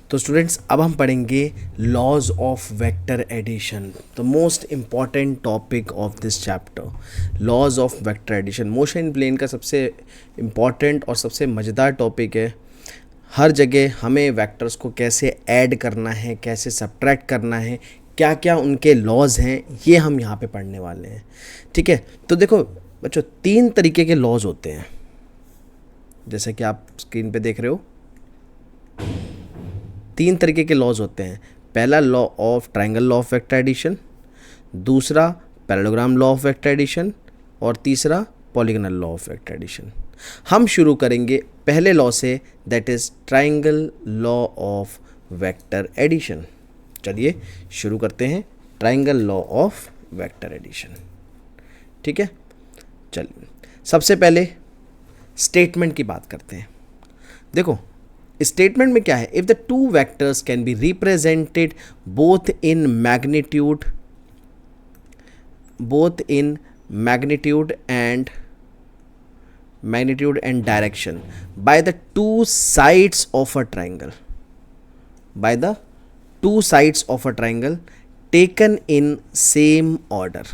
तो स्टूडेंट्स अब हम पढ़ेंगे laws of vector addition, the most important topic of this chapter. Laws of vector addition motion plane का सबसे इम्पॉर्टेंट और सबसे मज़ेदार टॉपिक है। हर जगह हमें वेक्टर्स को कैसे ऐड करना है, कैसे सब्ट्रैक्ट करना है, क्या क्या उनके लॉज हैं, ये हम यहाँ पे पढ़ने वाले हैं। ठीक है, तो देखो बच्चों, 3 तरीके के लॉज होते हैं, जैसे कि आप स्क्रीन पे देख रहे हो। 3 तरीके के लॉज होते हैं। पहला law of triangle law of vector addition, दूसरा parallelogram law of vector addition और तीसरा polygonal law of vector addition. हम शुरू करेंगे पहले लॉ से, that is triangle law of vector addition. चलिए शुरू करते हैं triangle law of vector addition. ठीक है, चलिए सबसे पहले स्टेटमेंट की बात करते हैं। देखो स्टेटमेंट में क्या है, if the two vectors can be represented both in magnitude and direction by the two sides of a triangle, taken in same order,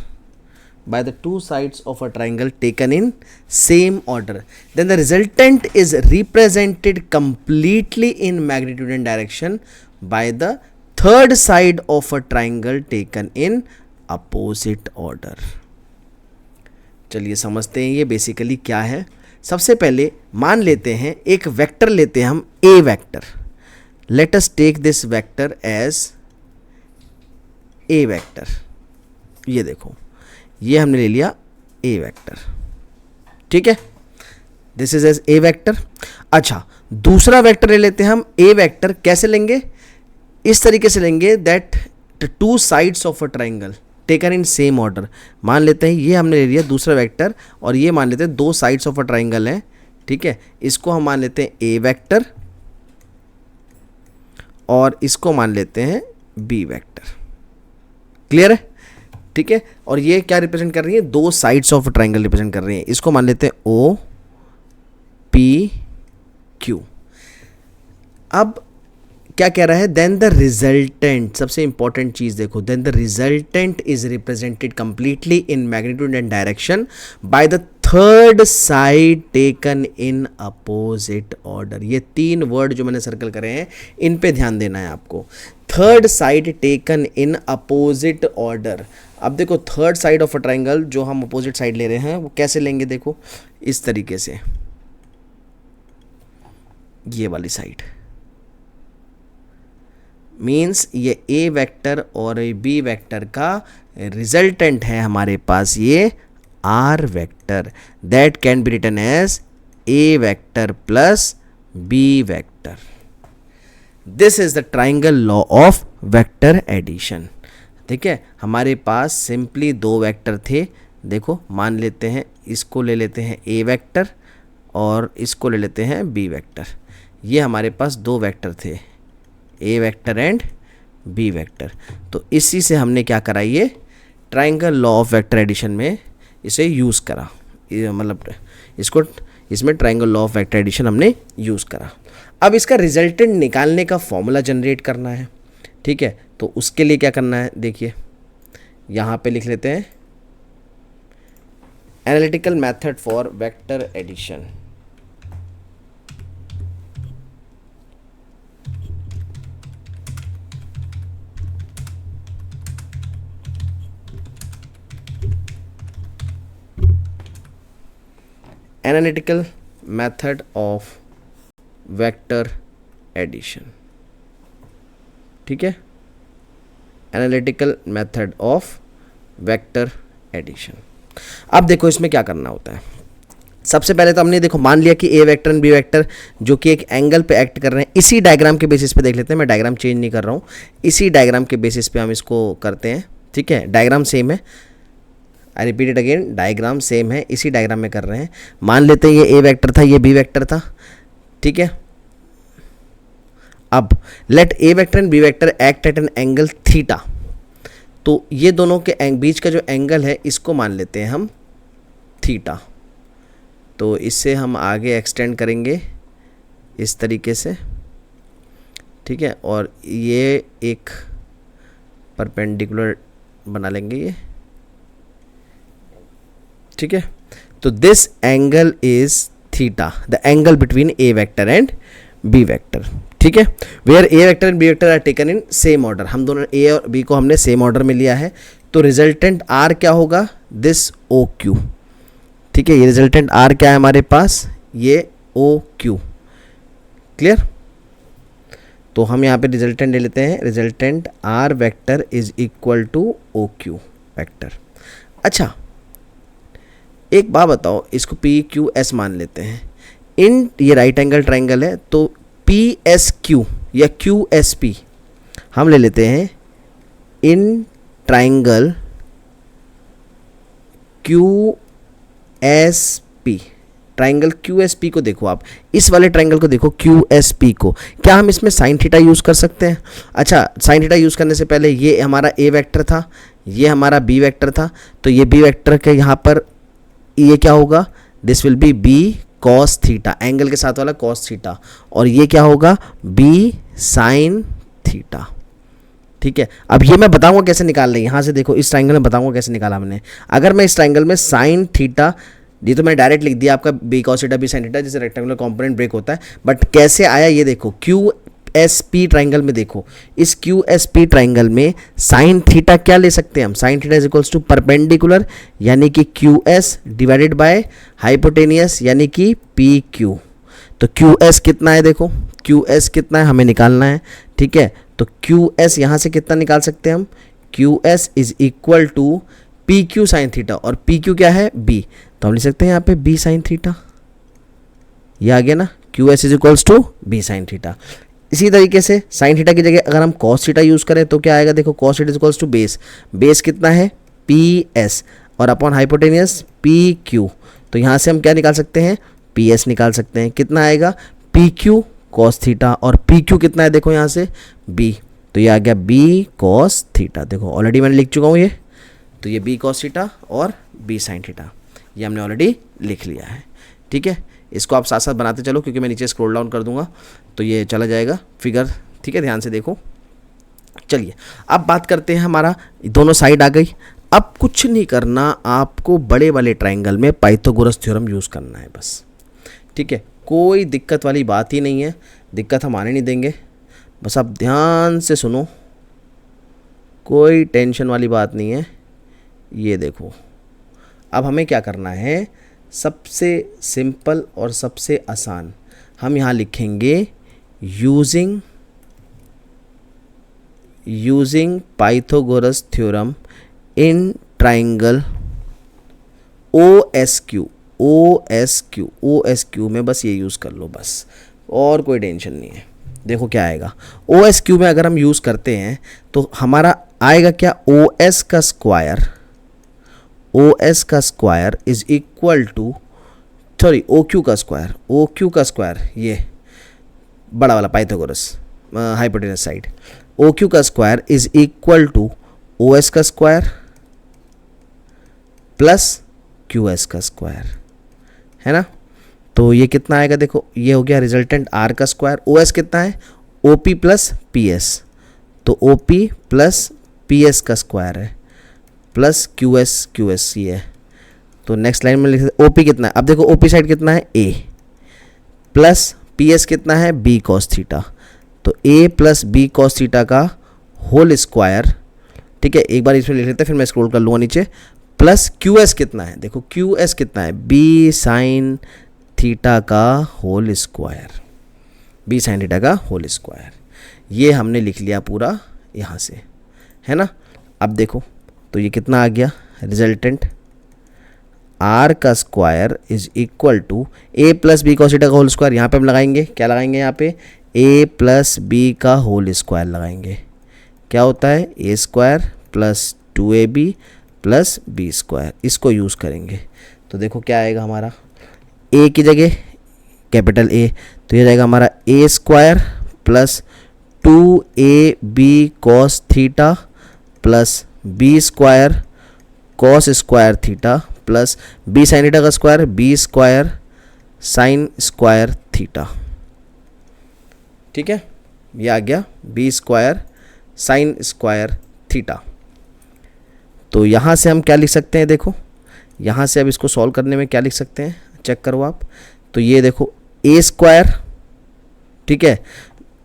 by the two sides of a triangle taken in same order, then the resultant is represented completely in magnitude and direction by the third side of a triangle taken in opposite order। चलिए समझते हैं ये basically क्या है। सबसे पहले मान लेते हैं एक वेक्टर लेते हैं हम, A vector. Let us take this vector as A vector. ये देखो, ये हमने ले लिया ए वेक्टर। ठीक है, this is as A vector. अच्छा, दूसरा वेक्टर ले लेते हैं हम। ए वेक्टर कैसे लेंगे, इस तरीके से लेंगे that the two sides of a triangle taken in same order. मान लेते हैं ये हमने ले लिया दूसरा वेक्टर, और ये मान लेते हैं दो साइड्स ऑफ अ ट्राइंगल हैं। ठीक है, इसको हम मान लेते हैं ए वेक्टर और इसको मान लेते हैं बी वेक्टर। क्लियर है? ठीक है, और ये क्या रिप्रेजेंट कर रही है, दो साइड्स ऑफ ट्राइंगल रिप्रेजेंट कर रही है। इसको मान लेते हैं ओ पी क्यू। अब क्या कह रहा है, देन द रिजल्टेंट, सबसे इंपॉर्टेंट चीज देखो, then the resultant is represented completely in magnitude and direction by the third side taken in opposite order. ये 3 वर्ड जो मैंने सर्कल करे हैं, इन पे ध्यान देना है आपको। Third side taken in opposite order. अब देखो, third side of a triangle जो हम अपोजिट साइड ले रहे हैं वो कैसे लेंगे, देखो इस तरीके से, ये वाली साइड मीन्स ये ए वेक्टर और बी वेक्टर का रिजल्टेंट है हमारे पास ये R vector, that can be written as A vector plus B vector. This is the triangle law of vector addition. ठीक है, हमारे पास सिंपली 2 वेक्टर थे। देखो मान लेते हैं, इसको ले लेते हैं ए वेक्टर और इसको ले लेते हैं बी वेक्टर। ये हमारे पास 2 वेक्टर थे, A vector and B vector. तो इसी से हमने क्या करा, ये triangle law of vector addition में इसे यूज़ करा, मतलब इसमें triangle law of vector addition हमने यूज़ करा। अब इसका रिजल्टेंट निकालने का फॉर्मूला जनरेट करना है। ठीक है, तो उसके लिए क्या करना है, देखिए यहाँ पे लिख लेते हैं analytical method for vector addition. Analytical method of vector addition. ठीक है, analytical method of vector addition. अब देखो इसमें क्या करना होता है। सबसे पहले तो हमने देखो मान लिया कि ए वेक्टर एंड बी वेक्टर जो कि एक एंगल पे एक्ट कर रहे हैं। इसी डायग्राम के बेसिस पे देख लेते हैं, मैं डायग्राम चेंज नहीं कर रहा हूँ, इसी डायग्राम के बेसिस पे हम इसको करते हैं। ठीक है, डायग्राम सेम है, I repeat it again, diagram same है, इसी डायग्राम में कर रहे हैं। मान लेते हैं ये ए वेक्टर था, ये बी वेक्टर था। ठीक है, अब let A vector and B vector act at an angle theta. तो ये दोनों के बीच का जो एंगल है इसको मान लेते हैं हम थीटा। तो इससे हम आगे एक्सटेंड करेंगे इस तरीके से। ठीक है, और ये एक परपेंडिकुलर बना लेंगे ये, ठीक है। तो this angle is theta, the angle between A vector and B vector, ठीक है। Where A vector and B vector are taken in same order, हम दोनों ए और बी को हमने सेम ऑर्डर में लिया है, तो रिजल्टेंट आर क्या होगा, दिस ओ क्यू, ठीक है। ये रिजल्टेंट आर क्या है हमारे पास, ये ओ क्यू, क्लियर। तो हम यहाँ पे रिजल्टेंट ले लेते हैं, resultant R vector is equal to O Q vector. अच्छा एक बात बताओ, इसको पी क्यू एस मान लेते हैं, इन ये राइट एंगल ट्राइंगल है, तो पी एस क्यू या क्यू एस पी हम ले लेते हैं in triangle Q S P. Triangle Q S P को देखो आप, इस वाले ट्राइंगल को देखो क्यू एस पी को, क्या हम इसमें साइन थीटा यूज़ कर सकते हैं? अच्छा, साइन थीटा यूज़ करने से पहले ये हमारा ए वेक्टर था, ये हमारा बी वेक्टर था, तो ये बी वेक्टर के यहाँ पर ये क्या होगा, this will be B cos theta, angle के साथ वाला कॉस थीटा, और ये क्या होगा, बी साइन थीटा, ठीक है। अब ये मैं बताऊंगा कैसे निकाल रहे हैं, यहाँ से देखो इस ट्राइंगल में बताऊंगा कैसे निकाला हमने। अगर मैं इस ट्राइंगल में साइन थीटा, ये तो मैंने डायरेक्ट लिख दिया आपका B cos theta B sine theta, जैसे रेक्टेंगुलर कंपोनेंट ब्रेक होता है, बट कैसे आया ये देखो, क्यू एस पी ट्राइंगल में देखो, इस क्यू एस पी ट्राइंगल में साइन थीटा क्या ले सकते हैं हम, sine theta is equals to perpendicular यानी कि Q S divided by hypotenuse यानी कि पी क्यू। तो क्यू एस कितना है, देखो क्यू एस कितना है हमें निकालना है, ठीक है। तो क्यू एस यहाँ से कितना निकाल सकते हैं हम, Q S is equal to P Q sine theta, और पी क्यू क्या है, बी, तो हम लिख सकते हैं यहाँ पे बी साइन थीटा, ये आ गया ना, Q S is equals to B sine theta. इसी तरीके से साइन थीटा की जगह अगर हम कॉस थीटा यूज़ करें तो क्या आएगा, देखो cos theta is equals to base, base कितना है पी एस, और अपॉन हाइपोटेनियस पी क्यू, तो यहाँ से हम क्या निकाल सकते हैं, पी एस निकाल सकते हैं, कितना आएगा पी क्यू कॉस थीटा, और पी क्यू कितना है देखो यहाँ से बी, तो ये आ गया बी कॉस थीटा, देखो ऑलरेडी मैंने लिख चुका हूँ ये, तो ये बी कॉस थीटा और बी साइन थीटा ये हमने ऑलरेडी लिख लिया है, ठीक है। इसको आप साथ साथ बनाते चलो क्योंकि मैं नीचे स्क्रॉल डाउन कर दूंगा तो ये चला जाएगा फिगर, ठीक है, ध्यान से देखो। चलिए अब बात करते हैं, हमारा दोनों साइड आ गई, अब कुछ नहीं करना, आपको बड़े वाले ट्राइंगल में पाइथागोरस थ्योरम यूज़ करना है बस, ठीक है। कोई दिक्कत वाली बात ही नहीं है, दिक्कत हम आने नहीं देंगे, बस आप ध्यान से सुनो, कोई टेंशन वाली बात नहीं है। ये देखो अब हमें क्या करना है, सबसे सिंपल और सबसे आसान हम यहाँ लिखेंगे using Pythagoras theorem in triangle O S Q में, बस ये यूज़ कर लो बस, और कोई टेंशन नहीं है। देखो क्या आएगा, ओ एस क्यू में अगर हम यूज़ करते हैं तो हमारा आएगा क्या, ओ एस का square is equal to, sorry O Q का स्क्वायर, ये बड़ा वाला Pythagoras hypotenuse side, O Q का square is equal to O S का स्क्वायर प्लस क्यू एस का स्क्वायर, है ना। तो ये कितना आएगा, देखो ये हो गया रिजल्टेंट आर का स्क्वायर, ओ एस कितना है O P plus P S, तो O P plus P S का स्क्वायर है प्लस क्यू एस ये है। तो नेक्स्ट लाइन में लिख सकते ओ पी कितना है, अब देखो ओ पी साइड कितना है ए, प्लस पी एस कितना है बी कॉस थीटा, तो ए प्लस बी कॉस थीटा का होल स्क्वायर, ठीक है। एक बार इसमें लिख लेते हैं फिर मैं स्क्रॉल कर लूँगा नीचे, प्लस क्यू एस कितना है, देखो क्यू एस कितना है बी साइन थीटा का whole square, B sine theta का होल स्क्वायर, ये हमने लिख लिया पूरा यहाँ से, है ना। अब देखो तो ये कितना आ गया, रिजल्टेंट आर का square is equal to a plus B cos theta का होल स्क्वायर, यहाँ पे हम लगाएंगे क्या लगाएंगे, यहाँ पे ए प्लस बी का होल स्क्वायर लगाएंगे, क्या होता है a square plus 2ab plus B square, इसको यूज़ करेंगे। तो देखो क्या आएगा हमारा, ए की जगह कैपिटल ए, तो ये जाएगा हमारा a square plus 2ab cos theta plus B square cos square theta plus b sine theta का square b square sine square theta, ठीक है। ये आ गया b square sine square theta. तो यहाँ से हम क्या लिख सकते हैं, देखो यहाँ से अब इसको सॉल्व करने में क्या लिख सकते हैं, चेक करो आप। तो ये देखो ए स्क्वायर, ठीक है,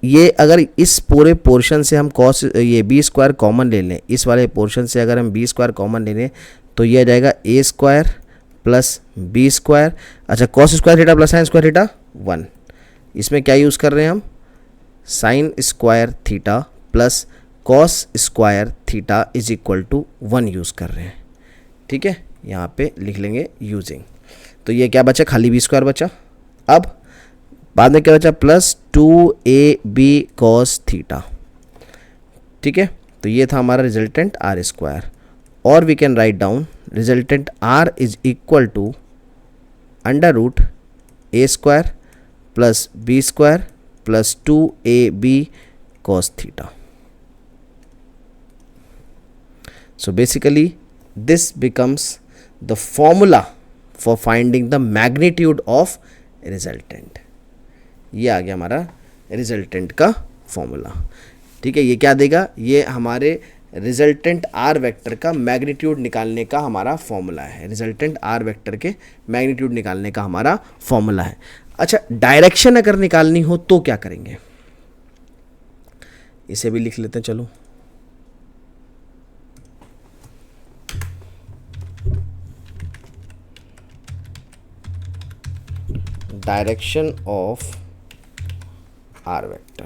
ये अगर इस पूरे पोर्शन से हम कॉस ये बी स्क्वायर कॉमन ले लें, इस वाले पोर्शन से अगर हम बी स्क्वायर कॉमन ले लें तो ये आ जाएगा A square plus B square. अच्छा, cos square theta plus sine square theta 1। इसमें क्या यूज़ कर रहे हैं हम, sine square theta plus cos square theta is equal to 1 use कर रहे हैं। ठीक है, यहाँ पे लिख लेंगे यूजिंग। तो ये क्या बचा, खाली बी स्क्वायर बचा। अब बाद में क्या बचा, प्लस 2ab कॉस थीटा। ठीक है, तो ये था हमारा रिजल्टेंट आर स्क्वायर, और we can write down resultant R is equal to under root A square plus B square plus 2ab cos theta. So basically this becomes the formula for finding the magnitude of resultant. ये आ गया हमारा resultant का formula. ठीक है, ये क्या देगा, ये हमारे रिजल्टेंट आर वेक्टर का मैग्नीट्यूड निकालने का हमारा फॉर्मूला है। रिजल्टेंट आर वेक्टर के मैग्नीट्यूड निकालने का हमारा फॉर्मूला है। अच्छा, डायरेक्शन अगर निकालनी हो तो क्या करेंगे, इसे भी लिख लेते हैं। चलो, direction of R vector,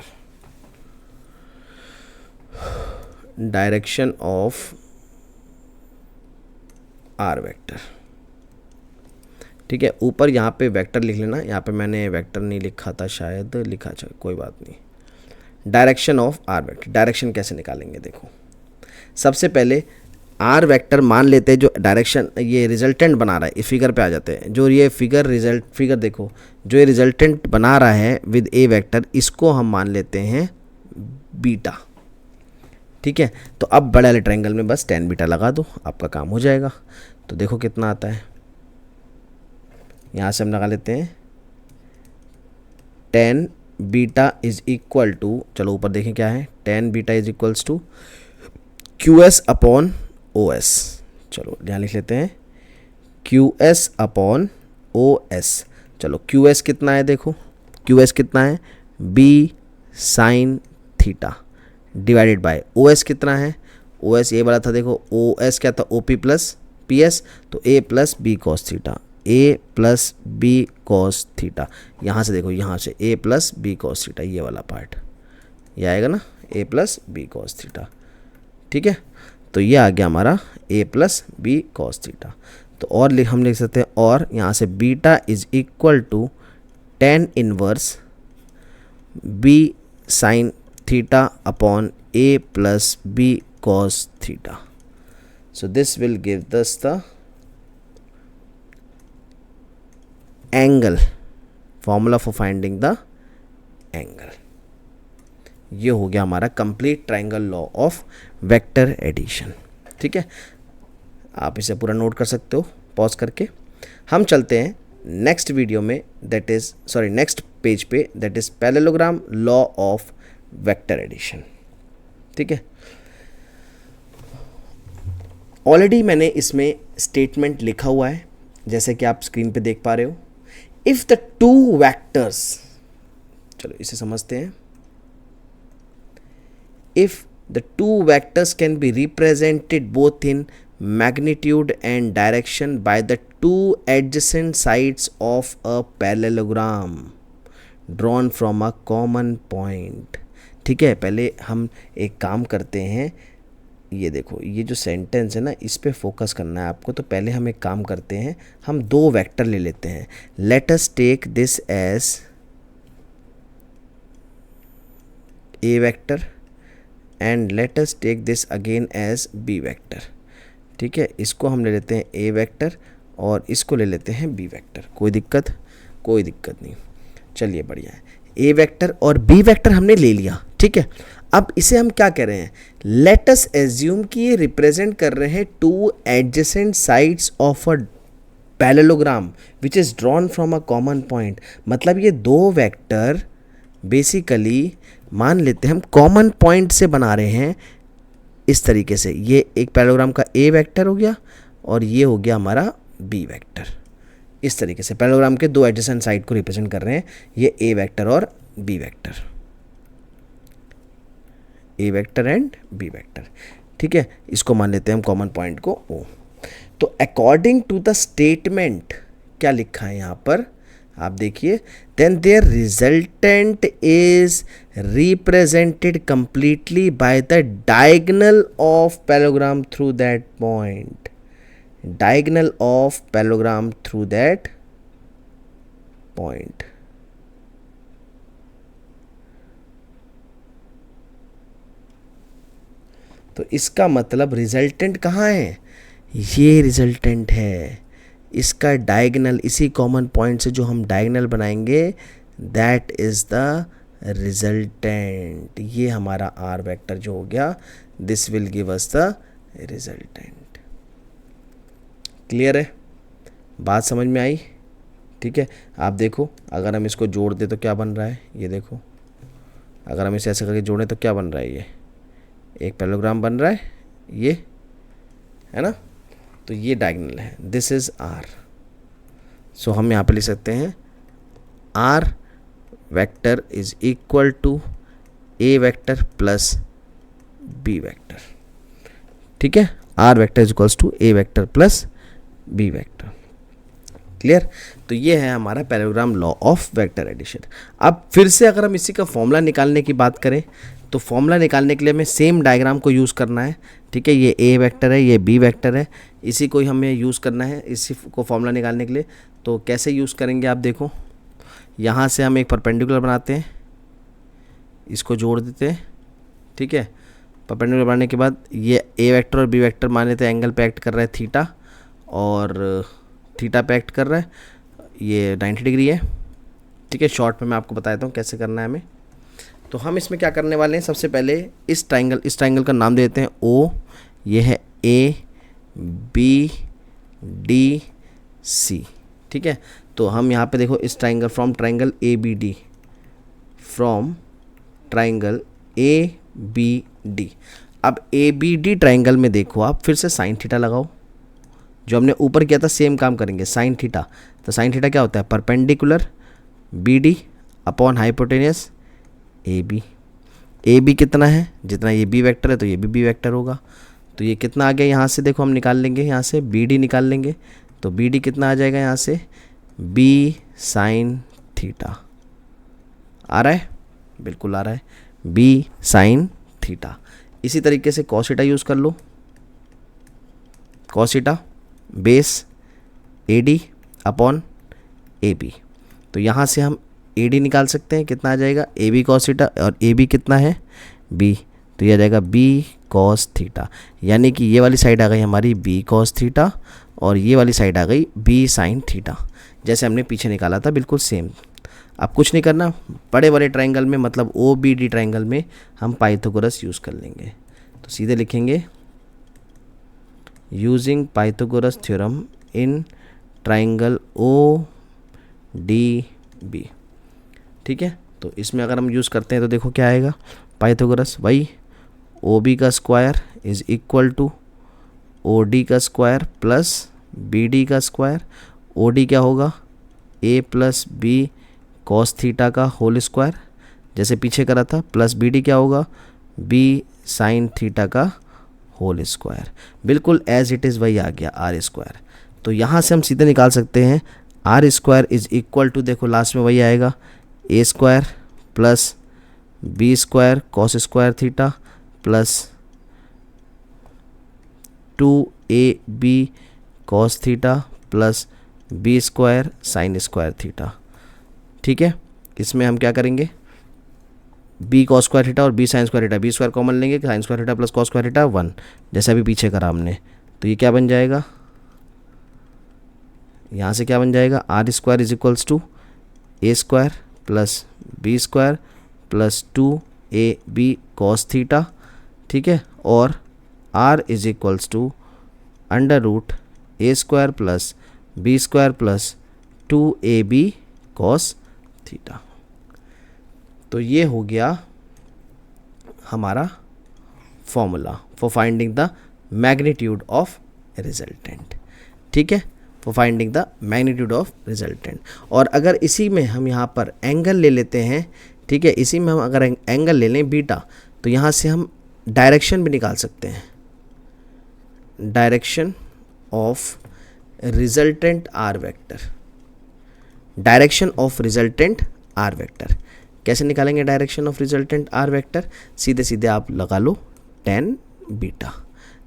direction of R vector. ठीक है, ऊपर यहाँ पे वेक्टर लिख लेना, यहाँ पे मैंने वेक्टर नहीं लिखा था, शायद लिखा, चल कोई बात नहीं। Direction of R vector, direction कैसे निकालेंगे, देखो सबसे पहले आर वेक्टर मान लेते हैं, जो डायरेक्शन ये रिजल्टेंट बना रहा है, इस फिगर पे आ जाते हैं। जो ये फिगर देखो, जो ये रिजल्टेंट बना रहा है विद ए वेक्टर, इसको हम मान लेते हैं बीटा। ठीक है, तो अब बड़े वाले ट्रायंगल में बस tan बीटा लगा दो, आपका काम हो जाएगा। तो देखो कितना आता है, यहाँ से हम लगा लेते हैं tan beta is equal to, चलो ऊपर देखें क्या है, tan beta is equals to QS upon OS। चलो यहाँ लिख लेते हैं QS अपॉन OS। चलो QS कितना है, देखो QS कितना है, B sine theta divided bye OS कितना है, OS ये वाला था, देखो OS क्या था, OP प्लस PS, तो A plus B cos theta, A plus B cos theta. यहाँ से देखो, यहाँ से A plus B cos theta, ये वाला पार्ट ये आएगा ना, A plus B cos theta. ठीक है, तो ये आ गया हमारा A plus B cos theta. तो और हम लिख सकते हैं, और यहाँ से beta is equal to tan inverse B sine theta upon A plus B cos theta. So this will give us the angle, formula for finding the angle. ये हो गया हमारा complete triangle law of vector addition. ठीक है, आप इसे पूरा note कर सकते हो पॉज करके। हम चलते हैं नेक्स्ट वीडियो में, दैट इज नेक्स्ट पेज पे, that is parallelogram law of vector addition. ठीक है, ऑलरेडी मैंने इसमें स्टेटमेंट लिखा हुआ है, जैसे कि आप स्क्रीन पे देख पा रहे हो। इफ द टू वेक्टर्स, चलो इसे समझते हैं। If the two vectors can be represented both in magnitude and direction by the two adjacent sides of a parallelogram drawn from a common point. ठीक है, पहले हम एक काम करते हैं, ये देखो ये जो सेंटेंस है ना, इस पे फोकस करना है आपको। तो पहले हम एक काम करते हैं, हम दो वेक्टर ले लेते हैं। Let us take this as A vector and let us take this again as B vector. ठीक है, इसको हम ले लेते हैं ए वेक्टर और इसको ले लेते हैं बी वेक्टर। कोई दिक्कत नहीं, चलिए बढ़िया है। ए वेक्टर और बी वेक्टर हमने ले लिया। ठीक है, अब इसे हम क्या कह रहे हैं, लेट अस एज्यूम कि ये रिप्रेजेंट कर रहे हैं two adjacent sides of a parallelogram which is drawn from a common point. मतलब ये दो वेक्टर बेसिकली मान लेते हैं हम कॉमन पॉइंट से बना रहे हैं इस तरीके से, ये एक पैरेललोग्राम का ए वेक्टर हो गया और ये हो गया हमारा बी वेक्टर। इस तरीके से पैरेललोग्राम के दो एडजेसेंट साइड को रिप्रेजेंट कर रहे हैं, ये ए वेक्टर और B vector, A vector and B vector. ठीक है, इसको मान लेते हैं हम कॉमन पॉइंट को ओ। तो अकॉर्डिंग टू द स्टेटमेंट क्या लिखा है यहाँ पर, आप देखिए, then their resultant is represented completely by the diagonal of parallelogram through that point, diagonal of parallelogram through that point. तो इसका मतलब रिजल्टेंट कहाँ है, ये रिजल्टेंट है, इसका डायगोनल, इसी कॉमन पॉइंट से जो हम डायगोनल बनाएंगे दैट इज द रिजल्टेंट। ये हमारा आर वेक्टर जो हो गया, this will give us the resultant. Clear है, बात समझ में आई? ठीक है, आप देखो अगर हम इसको जोड़ दें तो क्या बन रहा है, ये देखो, अगर हम इसे ऐसे करके जोड़ें तो क्या बन रहा है, ये एक पैरेललोग्राम बन रहा है, ये है ना, तो ये डायगोनल है, दिस इज आर। सो हम यहाँ पे लिख सकते हैं R vector is equal to A vector plus B vector. ठीक है, R vector is equals to A vector plus B vector. Clear? तो ये है हमारा parallelogram law of vector addition. अब फिर से अगर हम इसी का फॉर्मूला निकालने की बात करें तो फॉर्मूला निकालने के लिए हमें सेम डायग्राम को यूज़ करना है। ठीक है, ये ए वेक्टर है, ये बी वेक्टर है, इसी को ही हमें यूज़ करना है इसी को फॉर्मूला निकालने के लिए। तो कैसे यूज़ करेंगे आप देखो, यहाँ से हम एक परपेंडिकुलर बनाते हैं, इसको जोड़ देते हैं। ठीक है, परपेंडिकुलर बनाने के बाद ये ए वेक्टर और बी वेक्टर मान लेते हैं एंगल पे एक्ट कर रहा है थीटा, और थीटा पे एक्ट कर रहा है, ये 90 डिग्री है। ठीक है, शॉर्ट में मैं आपको बताता हूँ कैसे करना है हमें। तो हम इसमें क्या करने वाले हैं, सबसे पहले इस ट्राइंगल का नाम दे देते हैं ओ, ये है ए बी डी सी। ठीक है, तो हम यहाँ पे देखो इस triangle from triangle A B D, from triangle A B D. अब ए बी डी ट्राइंगल में देखो आप फिर से साइन थीटा लगाओ, जो हमने ऊपर किया था सेम काम करेंगे, साइन थीटा। तो साइन थीटा क्या होता है, perpendicular B D upon hypotenuse A B. A B कितना है, जितना ये बी वेक्टर है तो ये भी बी वेक्टर होगा। तो ये कितना आ गया, यहाँ से देखो हम निकाल लेंगे, यहाँ से बी डी निकाल लेंगे, तो बी डी कितना आ जाएगा, यहाँ से बी साइन थीटा। आ रहा है, बिल्कुल आ रहा है, बी साइन थीटा। इसी तरीके से कॉस थीटा यूज़ कर लो, cos theta base A D upon A B. तो यहाँ से हम ए डी निकाल सकते हैं, कितना आ जाएगा, ए बी कॉस थीटा, और ए बी कितना है, बी, तो ये आ जाएगा बी कॉस थीटा। यानी कि ये वाली साइड आ गई हमारी बी कॉस थीटा और ये वाली साइड आ गई बी साइन थीटा, जैसे हमने पीछे निकाला था, बिल्कुल सेम। अब कुछ नहीं करना, बड़े बड़े ट्राइंगल में मतलब ओ बी डी ट्राइंगल में हम पाइथागोरस यूज़ कर लेंगे। तो सीधे लिखेंगे using Pythagoras theorem in triangle O D B. ठीक है, तो इसमें अगर हम यूज़ करते हैं तो देखो क्या आएगा, पाइथागोरस वही ओ बी का square is equal to O D का स्क्वायर प्लस बी डी का स्क्वायर। ओ डी क्या होगा, A plus B cos theta का होल स्क्वायर, जैसे पीछे करा था, प्लस बी डी क्या होगा, बी साइन थीटा का होल स्क्वायर। बिल्कुल एज इट इज़ वही आ गया आर स्क्वायर। तो यहाँ से हम सीधे निकाल सकते हैं R square is equal to, देखो लास्ट में वही आएगा, a square plus B square cos square theta plus 2ab cos theta plus B square sine square theta. ठीक है, इसमें हम क्या करेंगे, बी कॉस स्क्वायर थीटा और b sine square theta, b square common लेंगे, sine square theta plus cos square theta 1, जैसा अभी पीछे करा हमने। तो ये क्या बन जाएगा, यहाँ से क्या बन जाएगा, R square is equals to A square plus B square plus 2ab cos theta. ठीक है, और r is equals to under root A square plus B square plus 2ab cos theta. तो ये हो गया हमारा formula for finding the magnitude of resultant, ठीक है, for finding the magnitude of resultant. और अगर इसी में हम यहाँ पर एंगल ले लेते हैं, ठीक है, इसी में हम अगर एंगल ले लें बीटा, तो यहाँ से हम डायरेक्शन भी निकाल सकते हैं, direction of resultant R vector, direction of resultant R vector. कैसे निकालेंगे direction of resultant R vector? सीधे सीधे आप लगा लो tan बीटा।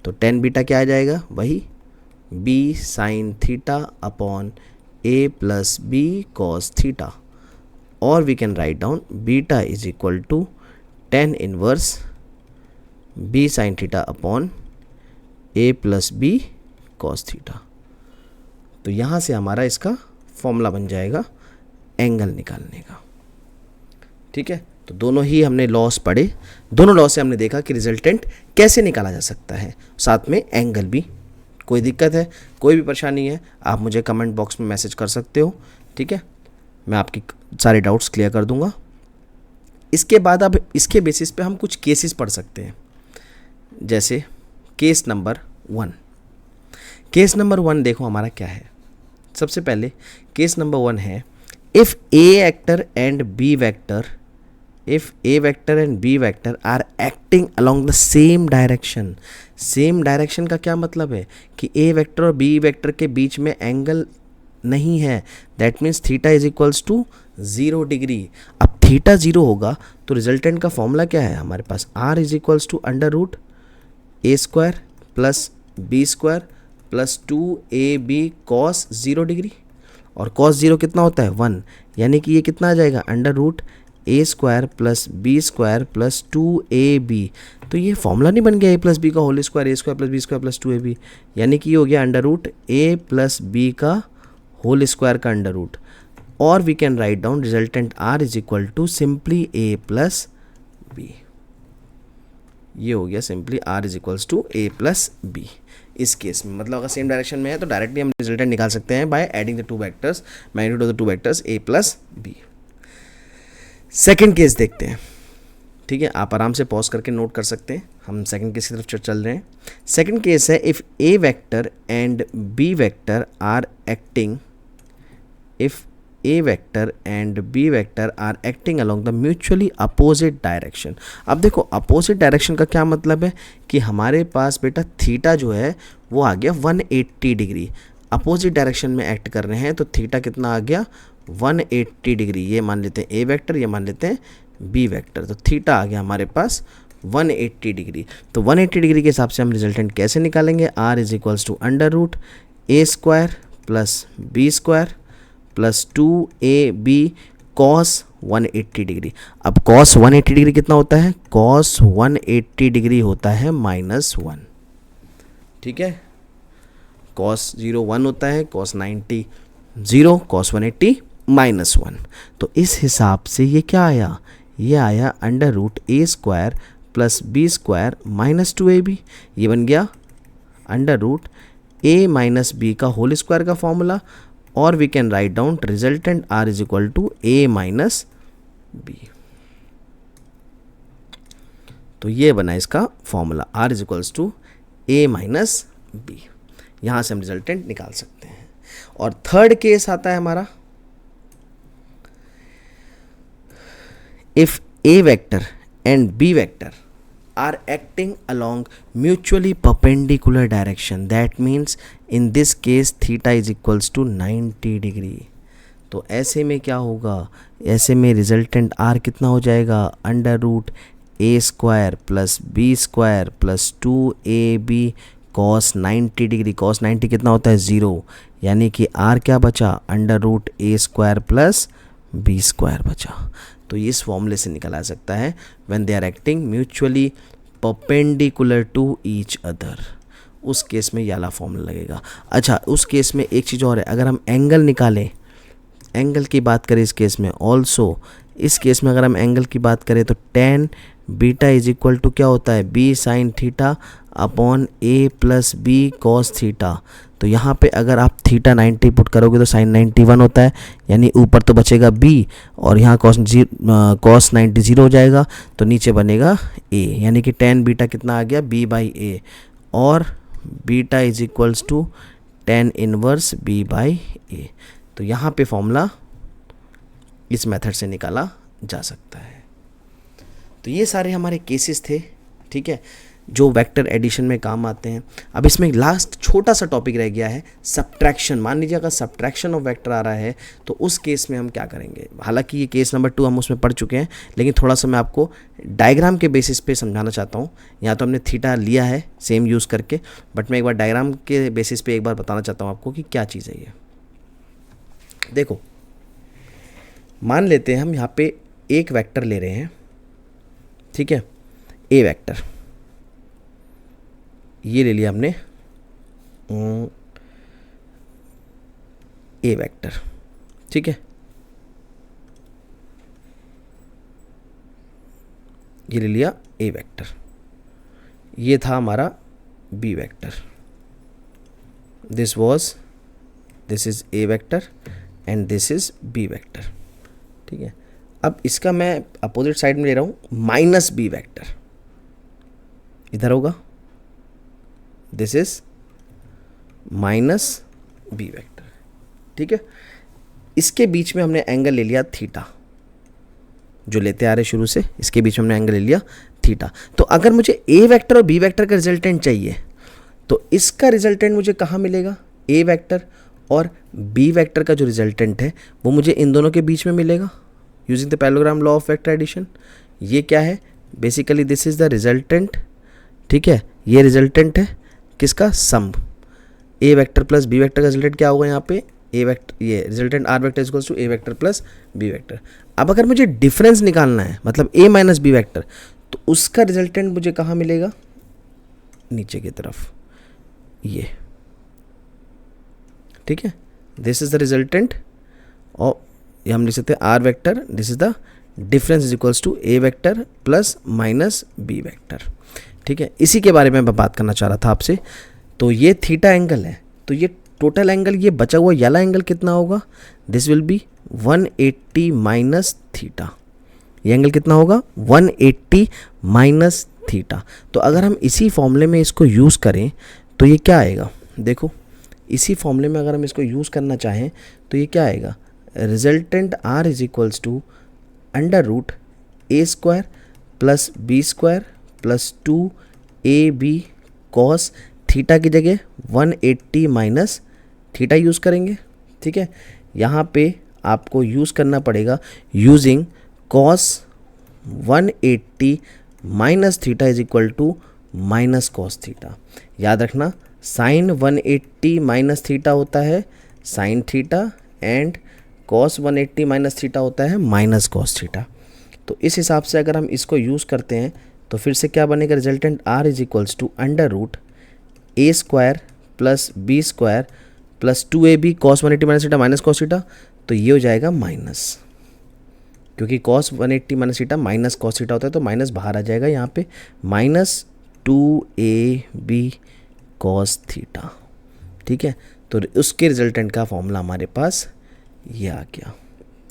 तो tan बीटा क्या आ जाएगा? वही b sin theta upon a plus b cos theta, और we can write down beta is equal to tan inverse b sin theta upon a plus b cos theta. तो यहाँ से हमारा इसका फॉर्मूला बन जाएगा एंगल निकालने का, ठीक है। तो दोनों ही हमने लॉस पढ़े, दोनों लॉ से हमने देखा कि रिजल्टेंट कैसे निकाला जा सकता है, साथ में एंगल भी। कोई दिक्कत है, कोई भी परेशानी है, आप मुझे कमेंट बॉक्स में मैसेज कर सकते हो, ठीक है, मैं आपकी सारे डाउट्स क्लियर कर दूंगा। इसके बाद अब इसके बेसिस पे हम कुछ केसेस पढ़ सकते हैं, जैसे केस नंबर 1। केस नंबर 1 देखो हमारा क्या है। सबसे पहले केस नंबर 1 है, if A vector and B vector, if a vector and b vector are acting along the same direction। Same direction का क्या मतलब है कि a वेक्टर और b वेक्टर के बीच में एंगल नहीं है, that means theta is equals to 0 degree. अब थीटा 0 होगा तो रिजल्टेंट का फॉर्मूला क्या है हमारे पास? r is equals to under root a square plus b square plus 2ab cos 0 degree, और cos 0 कितना होता है? 1, यानी कि ये कितना आ जाएगा? Under root a square plus B square plus 2ab। तो ये फॉर्मूला नहीं बन गया a प्लस बी का whole square, a square plus B square plus 2ab, यानी कि ये हो गया under root a plus B का होल स्क्वायर का अंडर रूट, और we can write down resultant r is equal to simply a plus B. ये हो गया simply r is equals to a plus B. इस केस में मतलब अगर सेम डायरेक्शन में है तो डायरेक्टली हम रिजल्टेंट निकाल सकते हैं by adding the two vectors, magnitude of the two vectors a plus B. Second case देखते हैं, ठीक है, आप आराम से पॉज करके नोट कर सकते हैं, हम सेकेंड केस की तरफ चल रहे हैं। सेकेंड केस है, if A vector and B vector are acting, if A vector and B vector are acting along the mutually opposite direction. अब देखो अपोजिट डायरेक्शन का क्या मतलब है कि हमारे पास बेटा थीटा जो है वो आ गया 180 डिग्री, अपोजिट डायरेक्शन में एक्ट कर रहे हैं, तो थीटा कितना आ गया? 180 डिग्री। ये मान लेते हैं ए वेक्टर, ये मान लेते हैं बी वेक्टर, तो थीटा आ गया हमारे पास 180 डिग्री। तो 180 डिग्री के हिसाब से हम रिजल्टेंट कैसे निकालेंगे? r is equals to under root a square plus B square plus 2ab cos 180 degree. अब cos 180 डिग्री कितना होता है? cos 180 डिग्री होता है -1, ठीक है, cos 0 1 होता है, cos 90 0, cos 180 -1। तो इस हिसाब से ये क्या आया? ये आया under root a square plus B square minus 2ab। ये बन गया under root a minus B का होल स्क्वायर का फॉर्मूला, और we can write down resultant r is equal to a minus B. तो ये बना इसका formula r is equals to a minus B. यहाँ से हम रिजल्टेंट निकाल सकते हैं। और थर्ड केस आता है हमारा, if A vector and B vector are acting along mutually perpendicular direction, that means in this case theta is equals to 90 degree. तो ऐसे में क्या होगा? ऐसे में रिजल्टेंट r कितना हो जाएगा? Under root a square plus B square plus 2ab cos 90 degree. cos 90 कितना होता है? 0, यानी कि r क्या बचा? Under root a square plus B square बचा। तो इस फॉर्मूले से निकाला सकता है when they are acting mutually perpendicular to each other, उस केस में ये वाला फॉर्मूला लगेगा। अच्छा, उस केस में एक चीज़ और है, अगर हम एंगल निकालें, एंगल की बात करें इस केस में ऑल्सो इस केस में अगर हम एंगल की बात करें तो tan beta is equal to क्या होता है, b sine theta upon a plus B cos theta. तो यहाँ पे अगर आप थीटा 90 पुट करोगे तो साइन 91 होता है, यानी ऊपर तो बचेगा b और यहाँ कॉस 90 0 हो जाएगा, तो नीचे बनेगा a, यानी कि tan बीटा कितना आ गया, b बाई a, और beta is equals to tan inverse b by a। तो यहाँ पे फॉर्मूला इस मेथड से निकाला जा सकता है। तो ये सारे हमारे केसेस थे, ठीक है, जो वेक्टर एडिशन में काम आते हैं। अब इसमें लास्ट छोटा सा टॉपिक रह गया है सब्ट्रैक्शन। मान लीजिए अगर सब्ट्रैक्शन ऑफ वेक्टर आ रहा है तो उस केस में हम क्या करेंगे। हालांकि ये केस नंबर 2 हम उसमें पढ़ चुके हैं, लेकिन थोड़ा सा मैं आपको डायग्राम के बेसिस पे समझाना चाहता हूँ। यहाँ तो हमने थीटा लिया है सेम यूज़ करके, बट मैं एक बार डायग्राम के बेसिस पे एक बार बताना चाहता हूँ आपको कि क्या चीज़ है ये। देखो, मान लेते हैं हम यहाँ पे एक वेक्टर ले रहे हैं, ठीक है, ए वेक्टर, ये ले लिया हमने ए वेक्टर, ठीक है, ये ले लिया ए वेक्टर, ये था हमारा B vector, this is A vector and this is B vector, ठीक है। अब इसका मैं अपोजिट साइड में ले रहा हूँ माइनस बी वेक्टर, इधर होगा, this is minus B vector, ठीक है। इसके बीच में हमने एंगल ले लिया थीटा, जो लेते आ रहे शुरू से, इसके बीच में हमने एंगल ले लिया थीटा। तो अगर मुझे ए वेक्टर और बी वेक्टर का रिजल्टेंट चाहिए तो इसका रिजल्टेंट मुझे कहाँ मिलेगा, ए वेक्टर और बी वेक्टर का जो रिजल्टेंट है वो मुझे इन दोनों के बीच में मिलेगा using the parallelogram law of vector addition. ये क्या है, basically this is the resultant, ठीक है, ये रिजल्टेंट है किसका, sum A vector plus B vector का रिजल्टेंट क्या होगा यहाँ पे, ए वेक्टर, ये resultant R vector is equals to A vector plus B vector. अब अगर मुझे डिफरेंस निकालना है, मतलब ए माइनस बी वेक्टर, तो उसका रिजल्टेंट मुझे कहाँ मिलेगा, नीचे की तरफ, ये, ठीक है, दिस इज द रिजल्टेंट और ये हम लिख सकते हैं R vector, this is the difference is equals to A vector plus minus B vector, ठीक है। इसी के बारे में मैं बात करना चाह रहा था आपसे। तो ये थीटा एंगल है, तो ये टोटल एंगल, ये बचा हुआ येला एंगल कितना होगा, this will B 180 minus theta. ये एंगल कितना होगा, 180 माइनस थीटा। तो अगर हम इसी फॉर्मूले में इसको यूज़ करें तो ये क्या आएगा, देखो इसी फॉर्मूले में अगर हम इसको यूज़ करना चाहें तो ये क्या आएगा, resultant R is equals to under root A square plus B square plus 2ab cos theta की जगह 180 माइनस थीटा यूज़ करेंगे, ठीक है। यहाँ पे आपको यूज़ करना पड़ेगा using cos 180 minus theta is equal to minus cos theta. याद रखना, साइन 180 माइनस थीटा होता है sine theta and cos 180 minus theta होता है माइनस कॉस थीटा। तो इस हिसाब से अगर हम इसको यूज़ करते हैं तो फिर से क्या बनेगा, resultant R is equals to under root A square plus B square plus 2ab cos 180 minus theta minus cos theta. तो ये हो जाएगा माइनस, क्योंकि cos 180 minus theta minus cos theta होता है, तो माइनस बाहर आ जाएगा यहाँ पे, माइनस 2ab कॉस थीटा, ठीक है। तो उसके रिजल्टेंट का फॉर्मूला हमारे पास ये आ गया।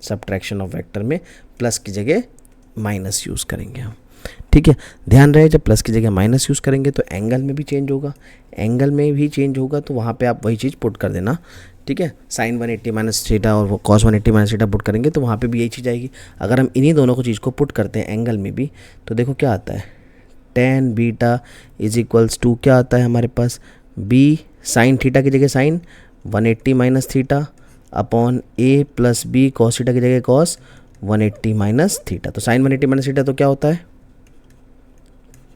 सब्ट्रैक्शन ऑफ वेक्टर में प्लस की जगह माइनस यूज़ करेंगे हम, ठीक है। ध्यान रहे, जब प्लस की जगह माइनस यूज़ करेंगे तो एंगल में भी चेंज होगा, एंगल में भी चेंज होगा, तो वहाँ पे आप वही चीज़ पुट कर देना, ठीक है। साइन 180 माइनस थीटा और वो कॉस 180 माइनस थीटा पुट करेंगे तो वहाँ पे भी यही चीज़ आएगी। अगर हम इन्हीं दोनों को चीज़ को पुट करते हैं एंगल में भी, तो देखो क्या आता है, tan beta is equals to क्या आता है हमारे पास, बी साइन थीटा की जगह sine 180 minus theta upon A plus B cos theta की जगह कॉस 180 माइनस थीटा। तो साइन 180 माइनस थीटा तो क्या होता है,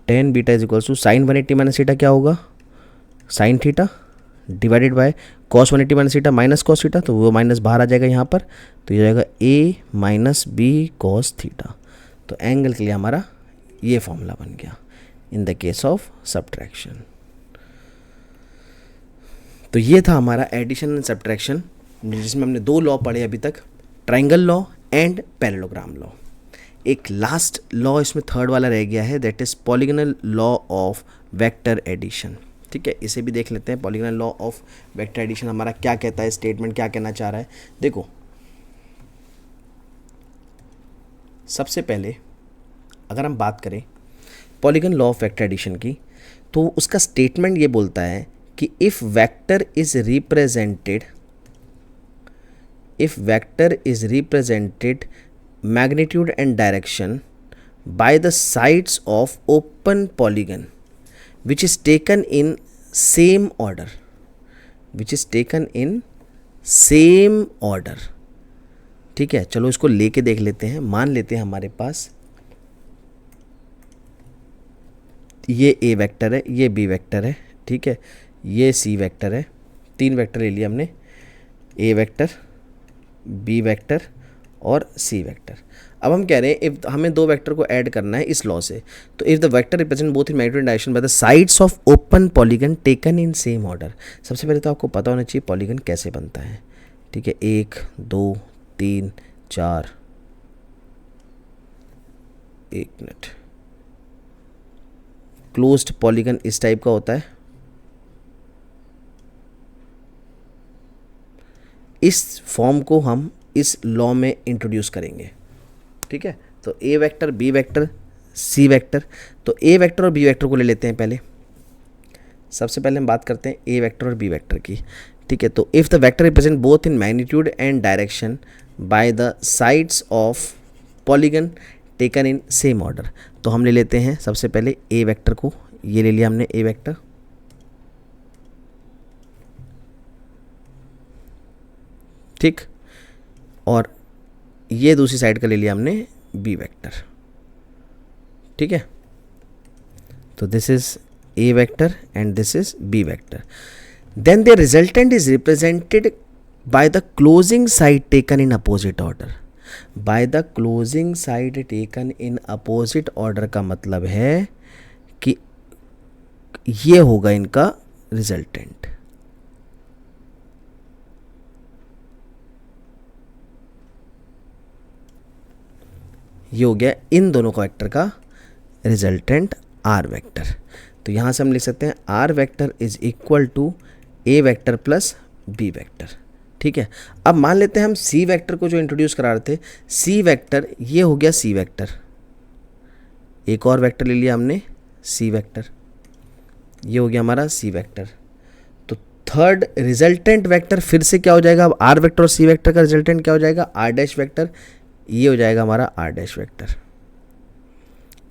tan beta is equals to sine 180 minus theta क्या होगा, sine theta divided by cos 180 minus theta minus cos theta, तो वो माइनस बाहर आ जाएगा यहाँ पर, तो ये जाएगा a minus B cos theta. तो एंगल के लिए हमारा ये फॉर्मूला बन गया in the case of subtraction. तो ये था हमारा एडिशन एंड सब्ट्रैक्शन, जिसमें हमने 2 लॉ पढ़े अभी तक, triangle law and parallelogram law. एक लास्ट लॉ इसमें थर्ड वाला रह गया है, that is polygonal law of vector addition. ठीक है, इसे भी देख लेते हैं। Polygonal law of vector addition हमारा क्या कहता है, स्टेटमेंट क्या कहना चाह रहा है। देखो सबसे पहले अगर हम बात करें polygon law of vector addition की, तो उसका स्टेटमेंट ये बोलता है कि if vector is represented magnitude and direction by the sides of open polygon which is taken in same order, ठीक है। चलो इसको लेके देख लेते हैं। मान लेते हैं हमारे पास ये ए वेक्टर है, ये बी वेक्टर है, ठीक है, ये सी वेक्टर है, तीन वेक्टर ले लिया हमने, ए वेक्टर, बी वेक्टर और सी वेक्टर। अब हम कह रहे हैं इफ हमें दो वेक्टर को ऐड करना है इस लॉ से, तो if the vector represent both in magnitude and direction by the sides of open polygon taken in same order. सबसे पहले तो आपको पता होना चाहिए पॉलीगन कैसे बनता है, ठीक है। 1 2 3 4, एक मिनट, क्लोज्ड पॉलीगन इस टाइप का होता है। इस फॉर्म को हम इस लॉ में इंट्रोड्यूस करेंगे, ठीक है। तो ए vector, B vector, C vector, तो ए वेक्टर और बी वेक्टर को ले लेते हैं पहले। सबसे पहले हम बात करते हैं ए वेक्टर और बी वेक्टर की, ठीक है। तो if the vector represent both in magnitude and direction by the sides of polygon taken in same order, तो हम ले लेते हैं सबसे पहले ए वेक्टर को। ये ले लिया हमने ए वेक्टर, ठीक, और ये दूसरी साइड का ले लिया हमने बी वेक्टर, ठीक है। तो this is A vector and this is B vector. Then the resultant is represented by the closing side taken in opposite order. By the closing side taken in opposite order का मतलब है कि ये होगा इनका रिजल्टेंट। ये हो गया इन दोनों का वेक्टर का रिजल्टेंट आर वेक्टर। तो यहाँ से हम लिख सकते हैं R vector is equal to A vector plus B vector, ठीक है। अब मान लेते हैं हम सी वेक्टर को जो इंट्रोड्यूस करा रहे थे, सी वेक्टर, ये हो गया सी वेक्टर, एक और वेक्टर ले लिया हमने सी वेक्टर, ये हो गया हमारा सी वेक्टर। तो थर्ड रिजल्टेंट वेक्टर फिर से क्या हो जाएगा, अब आर वेक्टर और सी वेक्टर का रिजल्टेंट क्या हो जाएगा, आर डैश वेक्टर, ये हो जाएगा हमारा आर डैश वेक्टर।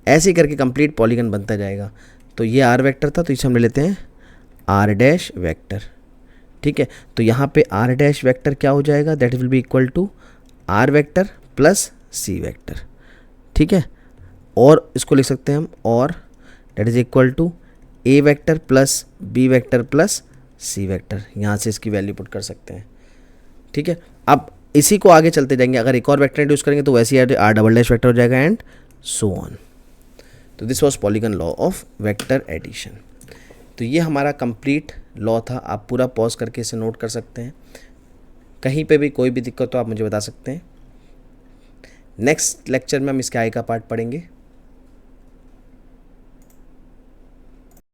ऐसे ही करके कंप्लीट पॉलीगन बनता जाएगा। तो ये आर वेक्टर था, तो इसे हम ले लेते हैं आर डैश वेक्टर, ठीक है। तो यहाँ पे आर डैश वेक्टर क्या हो जाएगा, that will be equal to R vector plus C vector, ठीक है। और इसको लिख सकते हैं हम, और that is equal to A vector plus B vector plus C vector. यहाँ से इसकी वैल्यू पुट कर सकते हैं, ठीक है। अब इसी को आगे चलते जाएंगे, अगर एक और वेक्टर इंट्रोड्यूस करेंगे तो वैसे ही आर डबल डैश वेक्टर हो जाएगा एंड सो ऑन। तो this was polygon law of vector addition. तो ये हमारा कंप्लीट लॉ था। आप पूरा पॉज करके इसे नोट कर सकते हैं। कहीं पे भी कोई भी दिक्कत हो आप मुझे बता सकते हैं। नेक्स्ट लेक्चर में हम इसके आगे का पार्ट पढ़ेंगे।